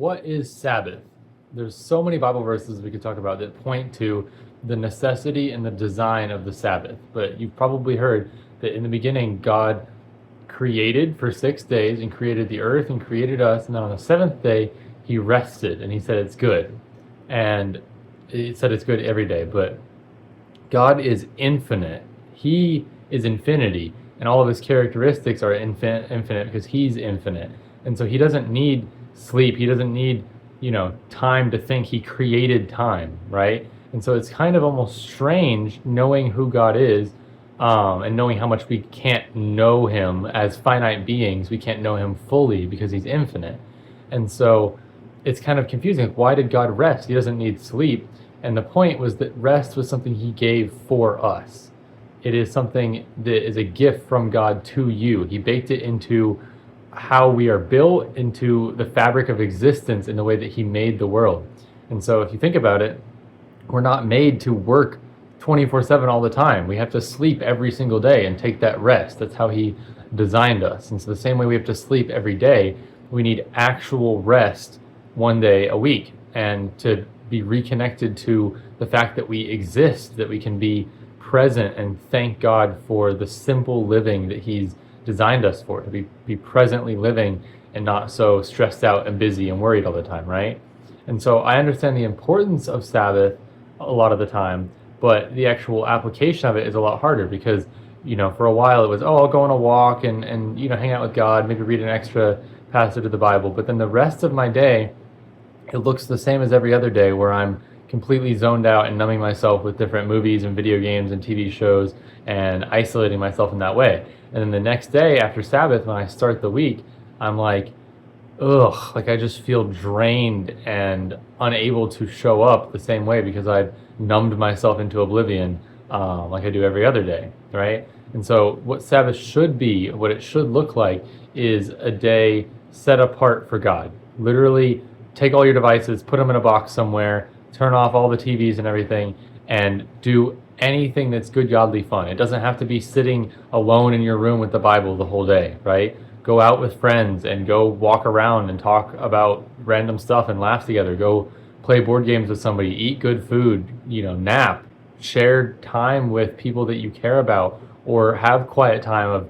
What is Sabbath? There's so many Bible verses we could talk about that point to the necessity and the design of the Sabbath. But you've probably heard that in the beginning, God created for 6 days and created the earth and created us. And then on the seventh day, he rested and he said it's good. And he said it's good every day. But God is infinite. He is infinity. And all of his characteristics are infinite because he's infinite. And so he doesn't need sleep. He doesn't need, time to think. He created time, right? And so it's kind of almost strange knowing who God is, and knowing how much we can't know him as finite beings. We can't know him fully because he's infinite. And so it's kind of confusing. Like, why did God rest? He doesn't need sleep. And the point was that rest was something he gave for us. It is something that is a gift from God to you. He baked it into how we are built, into the fabric of existence, in the way that he made the world. And so if you think about it, we're not made to work 24/7 all the time. We have to sleep every single day and take that rest. That's how he designed us. And so the same way we have to sleep every day, we need actual rest one day a week, and to be reconnected to the fact that we exist, that we can be present and thank God for the simple living that he's designed us for, to be presently living and not so stressed out and busy and worried all the time, right? And so I understand the importance of Sabbath a lot of the time, but the actual application of it is a lot harder because, for a while it was, I'll go on a walk and hang out with God, maybe read an extra passage of the Bible. But then the rest of my day, it looks the same as every other day, where I'm completely zoned out and numbing myself with different movies and video games and TV shows and isolating myself in that way. And then the next day after Sabbath, when I start the week, I'm like, ugh, like I just feel drained and unable to show up the same way because I've numbed myself into oblivion, like I do every other day, right? And so what Sabbath should be, what it should look like, is a day set apart for God. Literally take all your devices, put them in a box somewhere, turn off all the TVs and everything, and do anything that's good, godly fun. It doesn't have to be sitting alone in your room with the Bible the whole day, right? Go out with friends and go walk around and talk about random stuff and laugh together. Go play board games with somebody, eat good food, nap, share time with people that you care about, or have quiet time of,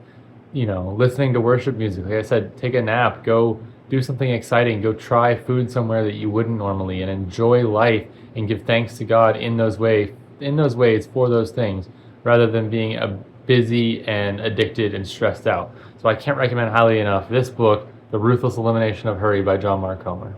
listening to worship music. Like I said, take a nap, go do something exciting, go try food somewhere that you wouldn't normally, and enjoy life and give thanks to God in those ways for those things, rather than being busy and addicted and stressed out. So I can't recommend highly enough this book, The Ruthless Elimination of Hurry by John Mark Comer.